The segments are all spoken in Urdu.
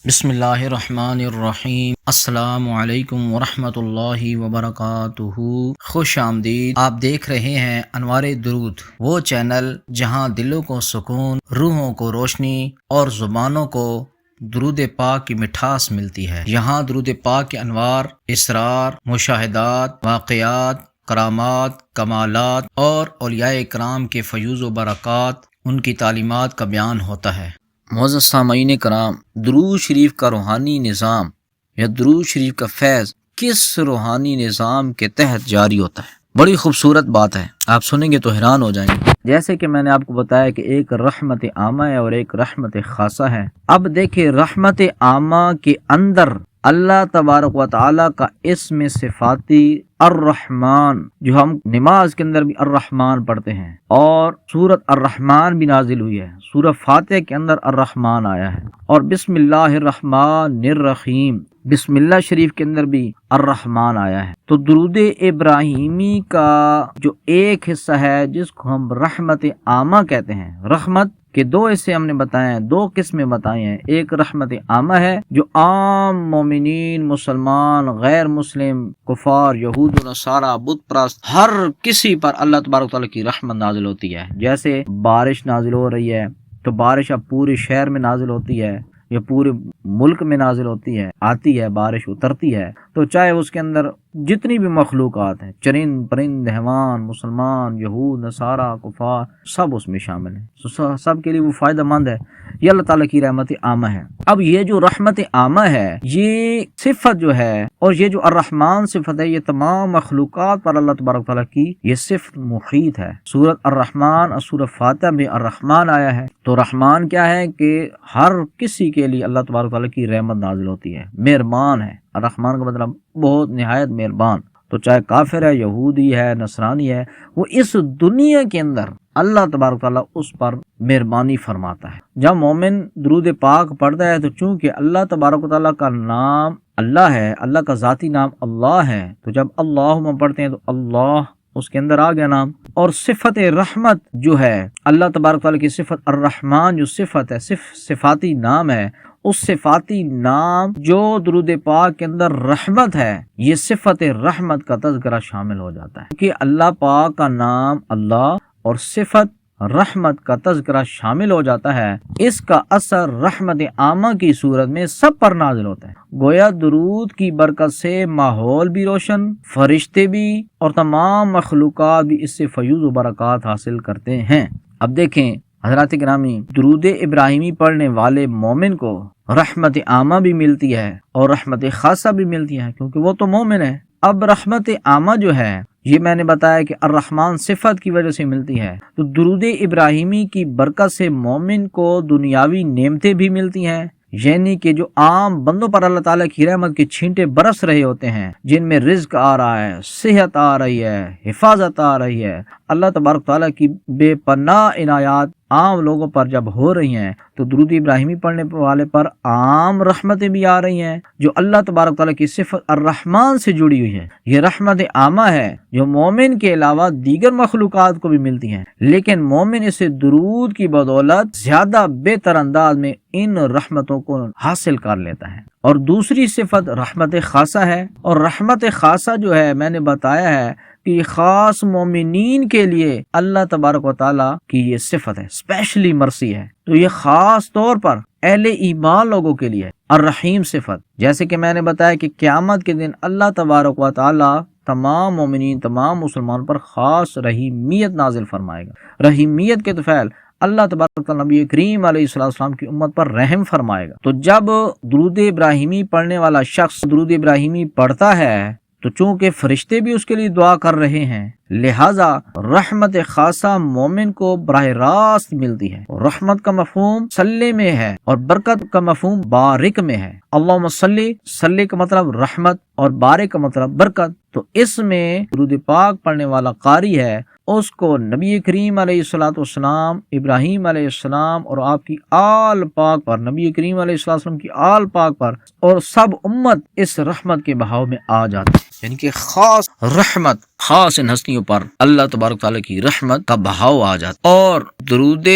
بسم اللہ الرحمن الرحیم۔ السلام علیکم ورحمۃ اللہ وبرکاتہ۔ خوش آمدید۔ آپ دیکھ رہے ہیں انوار درود، وہ چینل جہاں دلوں کو سکون، روحوں کو روشنی اور زبانوں کو درود پاک کی مٹھاس ملتی ہے۔ یہاں درود پاک کے انوار، اسرار، مشاہدات، واقعات، کرامات، کمالات اور اولیاء کرام کے فیوز و برکات، ان کی تعلیمات کا بیان ہوتا ہے۔ معزز سامعین کرام، درود شریف کا روحانی نظام یا درود شریف کا فیض کس روحانی نظام کے تحت جاری ہوتا ہے؟ بڑی خوبصورت بات ہے، آپ سنیں گے تو حیران ہو جائیں گے۔ جیسے کہ میں نے آپ کو بتایا کہ ایک رحمت عامہ ہے اور ایک رحمت خاصہ ہے۔ اب دیکھیں، رحمت عامہ کے اندر اللہ تبارک و تعالی کا اسم صفاتی الرحمن، جو ہم نماز کے اندر بھی الرحمن پڑھتے ہیں، اور سورت الرحمن بھی نازل ہوئی ہے، سورہ فاتحہ کے اندر الرحمن آیا ہے، اور بسم اللہ الرحمن الرحیم، بسم اللہ شریف کے اندر بھی الرحمن آیا ہے۔ تو درود ابراہیمی کا جو ایک حصہ ہے جس کو ہم رحمت عامہ کہتے ہیں، رحمت کہ دو حصے ہم نے بتائے ہیں، دو قسمیں بتائی ہیں۔ ایک رحمت عامہ ہے جو عام مومنین، مسلمان، غیر مسلم، کفار، یہود و نصارہ، بت پرست، ہر کسی پر اللہ تبارک و تعالیٰ کی رحمت نازل ہوتی ہے۔ جیسے بارش نازل ہو رہی ہے تو بارش اب پورے شہر میں نازل ہوتی ہے یا پورے ملک میں نازل ہوتی ہے، آتی ہے، بارش اترتی ہے، تو چاہے اس کے اندر جتنی بھی مخلوقات ہیں، چرند پرند، حیوان، مسلمان، یہود، نصارہ، کفار، سب اس میں شامل ہیں، سب کے لیے وہ فائدہ مند ہے۔ یہ اللہ تعالیٰ کی رحمت عامہ ہے۔ اب یہ جو رحمت عامہ ہے، یہ صفت جو ہے، اور یہ جو الرحمن صفت ہے، یہ تمام مخلوقات پر اللہ تبارک تعالیٰ کی یہ صفت محیط ہے۔ سورۃ الرحمن اور سورۃ فاتحہ میں الرحمن آیا ہے۔ تو رحمان کیا ہے کہ ہر کسی کے لیے اللہ تبارک تعالیٰ کی رحمت نازل ہوتی ہے، مہربان ہے۔ الرحمن کا مطلب بہت نہایت مہربان۔ تو چاہے کافر ہے، یہودی ہے، نصرانی ہے، وہ اس دنیا کے اندر اللہ تبارک تعالیٰ اس پر مہربانی فرماتا ہے۔ جب مومن درود پاک پڑھتا ہے تو چونکہ اللہ تبارک تعالیٰ کا نام اللہ ہے، اللہ کا ذاتی نام اللہ ہے، تو جب اللہم پڑھتے ہیں تو اللہ اس کے اندر آ گیا نام۔ اور صفت رحمت جو ہے، اللہ تبارک تعالیٰ کی صفت الرحمن جو صفت ہے، صفاتی نام ہے، اس صفاتی نام جو درود پاک کے اندر رحمت ہے، یہ صفت رحمت کا تذکرہ شامل ہو جاتا ہے، کہ اللہ پاک کا نام اللہ اور صفت رحمت کا تذکرہ شامل ہو جاتا ہے۔ اس کا اثر رحمت عامہ کی صورت میں سب پر نازل ہوتا ہے۔ گویا درود کی برکت سے ماحول بھی روشن، فرشتے بھی، اور تمام مخلوقات بھی اس سے فیوز و برکات حاصل کرتے ہیں۔ اب دیکھیں حضرات گرامی، درود ابراہیمی پڑھنے والے مومن کو رحمت عامہ بھی ملتی ہے اور رحمت خاصہ بھی ملتی ہے، کیونکہ وہ تو مومن ہے۔ اب رحمت عامہ جو ہے، یہ میں نے بتایا کہ الرحمن صفت کی وجہ سے ملتی ہے، تو درود ابراہیمی کی برکت سے مومن کو دنیاوی نعمتیں بھی ملتی ہیں، یعنی کہ جو عام بندوں پر اللہ تعالیٰ کی رحمت کے چھینٹے برس رہے ہوتے ہیں، جن میں رزق آ رہا ہے، صحت آ رہی ہے، حفاظت آ رہی ہے، اللہ تبارک تعالیٰ کی بے پناہ عنایات عام لوگوں پر جب ہو رہی ہیں، تو درود ابراہیمی پڑھنے والے پر عام رحمتیں بھی آ رہی ہیں جو اللہ تبارک تعالیٰ کی صفت الرحمن سے جڑی ہوئی ہے۔ یہ رحمت عامہ ہے جو مومن کے علاوہ دیگر مخلوقات کو بھی ملتی ہیں، لیکن مومن اسے درود کی بدولت زیادہ بہتر انداز میں ان رحمتوں کو حاصل کر لیتا ہے۔ اور دوسری صفت رحمت خاصہ ہے، اور رحمت خاصہ جو ہے میں نے بتایا ہے کہ خاص مومنین کے لیے اللہ تبارک و تعالیٰ کی یہ صفت ہے، اسپیشلی مرسی ہے، تو یہ خاص طور پر اہل ایمان لوگوں کے لیے الرحیم صفت۔ جیسے کہ میں نے بتایا کہ قیامت کے دن اللہ تبارک و تعالیٰ تمام مومنین، تمام مسلمان پر خاص رحیمیت نازل فرمائے گا۔ رحیمیت کے طفیل اللہ تبارک تعالیٰ نبی کریم علیہ السلام کی امت پر رحم فرمائے گا۔ تو جب درود ابراہیمی پڑھنے والا شخص درود ابراہیمی پڑھتا ہے تو چونکہ فرشتے بھی اس کے لیے دعا کر رہے ہیں، لہذا رحمت خاصہ مومن کو براہ راست ملتی ہے۔ رحمت کا مفہوم صلی میں ہے اور برکت کا مفہوم بارک میں ہے۔ اللہم صلی کا مطلب رحمت اور بارک کا مطلب برکت۔ تو اس میں درود پاک پڑھنے والا قاری ہے، اس کو نبی کریم علیہ السلام، ابراہیم علیہ السلام اور آپ کی آل پاک پر، نبی کریم علیہ السلام کی آل پاک پر اور سب امت اس رحمت کے بہاؤ میں آ جاتی ہے، یعنی کہ خاص رحمت خاص ان ہستیوں پر اللہ تبارک تعالیٰ کی رحمت کا بہاؤ آ جاتا ہے۔ اور درود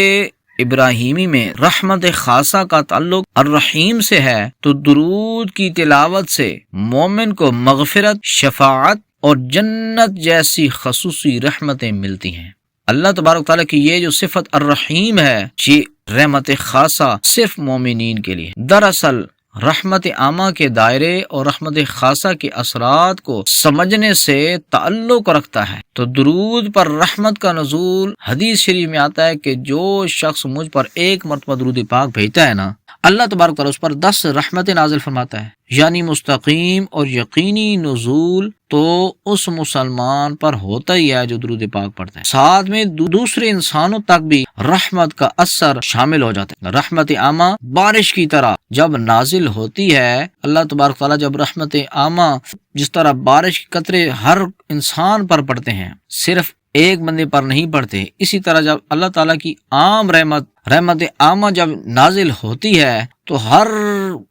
ابراہیمی میں رحمت خاصہ کا تعلق الرحیم سے ہے تو درود کی تلاوت سے مومن کو مغفرت، شفاعت اور جنت جیسی خصوصی رحمتیں ملتی ہیں۔ اللہ تبارک تعالیٰ کی یہ جو صفت الرحیم ہے، یہ رحمت خاصہ صرف مومنین کے لیے۔ دراصل رحمت عامہ کے دائرے اور رحمت خاصہ کے اثرات کو سمجھنے سے تعلق رکھتا ہے تو درود پر رحمت کا نزول حدیث شریف میں آتا ہے کہ جو شخص مجھ پر ایک مرتبہ درود پاک بھیجتا ہے نا، اللہ تبارک تعالیٰ اس پر 10 رحمتیں نازل فرماتا ہے، یعنی مستقیم اور یقینی نزول تو اس مسلمان پر ہوتا ہی ہے جو درود پاک پڑھتا ہے، ساتھ میں دوسرے انسانوں تک بھی رحمت کا اثر شامل ہو جاتا ہے۔ رحمت عامہ بارش کی طرح جب نازل ہوتی ہے، اللہ تبارک تعالیٰ جب رحمت عامہ جس طرح بارش کے قطرے ہر انسان پر پڑتے ہیں، صرف ایک بندے پر نہیں پڑتے، اسی طرح جب اللہ تعالیٰ کی عام رحمت عامہ جب نازل ہوتی ہے تو ہر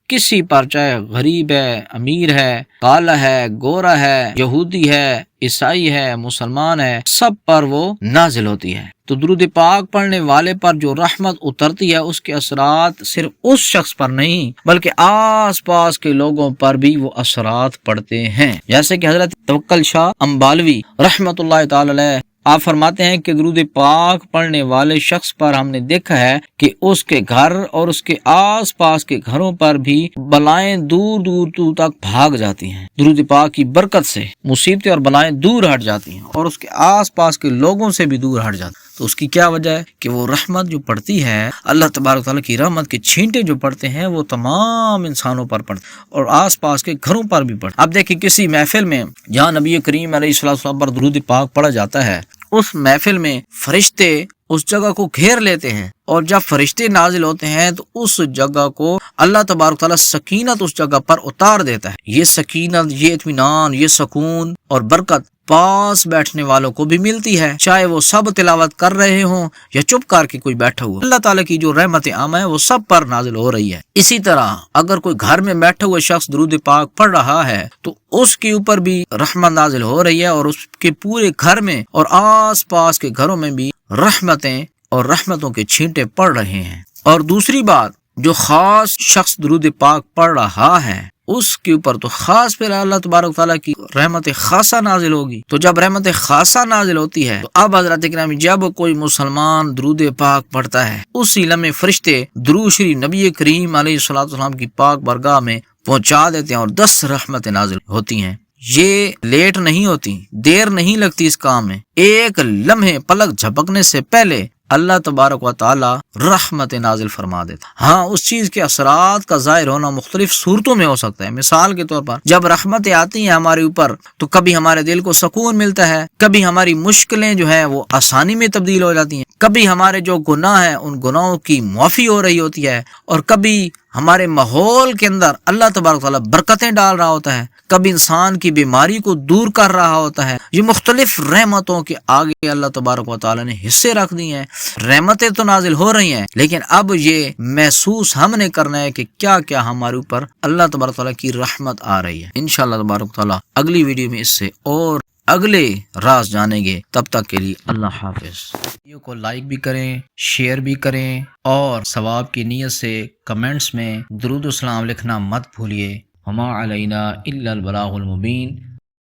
کسی پر، چاہے غریب ہے، امیر ہے، کالا ہے، گورا ہے، یہودی ہے، عیسائی ہے، مسلمان ہے، سب پر وہ نازل ہوتی ہے۔ تو درود پاک پڑھنے والے پر جو رحمت اترتی ہے اس کے اثرات صرف اس شخص پر نہیں بلکہ آس پاس کے لوگوں پر بھی وہ اثرات پڑتے ہیں، جیسے کہ حضرت توکل شاہ امبالوی رحمت اللہ تعالی علیہ آپ فرماتے ہیں کہ درود پاک پڑھنے والے شخص پر ہم نے دیکھا ہے کہ اس کے گھر اور اس کے آس پاس کے گھروں پر بھی بلائیں دور دور تک بھاگ جاتی ہیں، درود پاک کی برکت سے مصیبتیں اور بلائیں دور ہٹ جاتی ہیں اور اس کے آس پاس کے لوگوں سے بھی دور ہٹ جاتی ہیں۔ تو اس کی کیا وجہ ہے کہ وہ رحمت جو پڑتی ہے، اللہ تبارک تعالیٰ کی رحمت کے چھینٹے جو پڑتے ہیں وہ تمام انسانوں پر پڑتے اور آس پاس کے گھروں پر بھی پڑتے۔ اب دیکھیں کسی محفل میں جہاں نبی کریم علیہ السلام پر درود پاک پڑھا جاتا ہے، اس محفل میں فرشتے اس جگہ کو گھیر لیتے ہیں اور جب فرشتے نازل ہوتے ہیں تو اس جگہ کو اللہ تبارک تعالیٰ سکینت اس جگہ پر اتار دیتا ہے۔ یہ سکینت، یہ اطمینان، یہ سکون اور برکت پاس بیٹھنے والوں کو بھی ملتی ہے، چاہے وہ سب تلاوت کر رہے ہوں یا چپ کر کے کوئی بیٹھا ہوا۔ اللہ تعالیٰ کی جو رحمت عامہ ہے وہ سب پر نازل ہو رہی ہے۔ اسی طرح اگر کوئی گھر میں بیٹھا ہوا شخص درود پاک پڑھ رہا ہے تو اس کے اوپر بھی رحمت نازل ہو رہی ہے اور اس کے پورے گھر میں اور آس پاس کے گھروں میں بھی رحمتیں اور رحمتوں کے چھینٹے پڑ رہے ہیں۔ اور دوسری بات، جو خاص شخص درود پاک پڑھ رہا ہے اس کے اوپر تو خاص پھر اللہ تبارک تعالیٰ کی رحمت خاصہ نازل ہوگی۔ تو جب رحمت خاصہ نازل ہوتی ہے تو اب حضرت گرامی جب کوئی مسلمان درود پاک پڑھتا ہے، اسی لمحے فرشتے درود شریف نبی کریم علیہ السلام کی پاک برگاہ میں پہنچا دیتے ہیں اور 10 رحمتیں نازل ہوتی ہیں۔ یہ لیٹ نہیں ہوتی، دیر نہیں لگتی اس کام میں، ایک لمحے پلک جھپکنے سے پہلے اللہ تبارک و تعالی رحمت نازل فرما دیتا۔ ہاں، اس چیز کے اثرات کا ظاہر ہونا مختلف صورتوں میں ہو سکتا ہے۔ مثال کے طور پر جب رحمتیں آتی ہیں ہمارے اوپر تو کبھی ہمارے دل کو سکون ملتا ہے، کبھی ہماری مشکلیں جو ہیں وہ آسانی میں تبدیل ہو جاتی ہیں، کبھی ہمارے جو گناہ ہیں ان گناہوں کی معافی ہو رہی ہوتی ہے، اور کبھی ہمارے ماحول کے اندر اللہ تبارک تعالیٰ برکتیں ڈال رہا ہوتا ہے، کبھی انسان کی بیماری کو دور کر رہا ہوتا ہے۔ یہ مختلف رحمتوں کے آگے اللہ تبارک و تعالیٰ نے حصے رکھ دی ہیں۔ رحمتیں تو نازل ہو رہی ہیں لیکن اب یہ محسوس ہم نے کرنا ہے کہ کیا کیا ہمارے اوپر اللہ تبارک تعالیٰ کی رحمت آ رہی ہے۔ انشاءاللہ تبارک تعالیٰ اگلی ویڈیو میں اس سے اور اگلے راز جانیں گے۔ تب تک کے لیے اللہ حافظ۔ ویڈیو کو لائک بھی کریں، شیئر بھی کریں اور ثواب کی نیت سے کمنٹس میں درود و سلام لکھنا مت بھولیے۔ وما علینا الا البلاغ المبین۔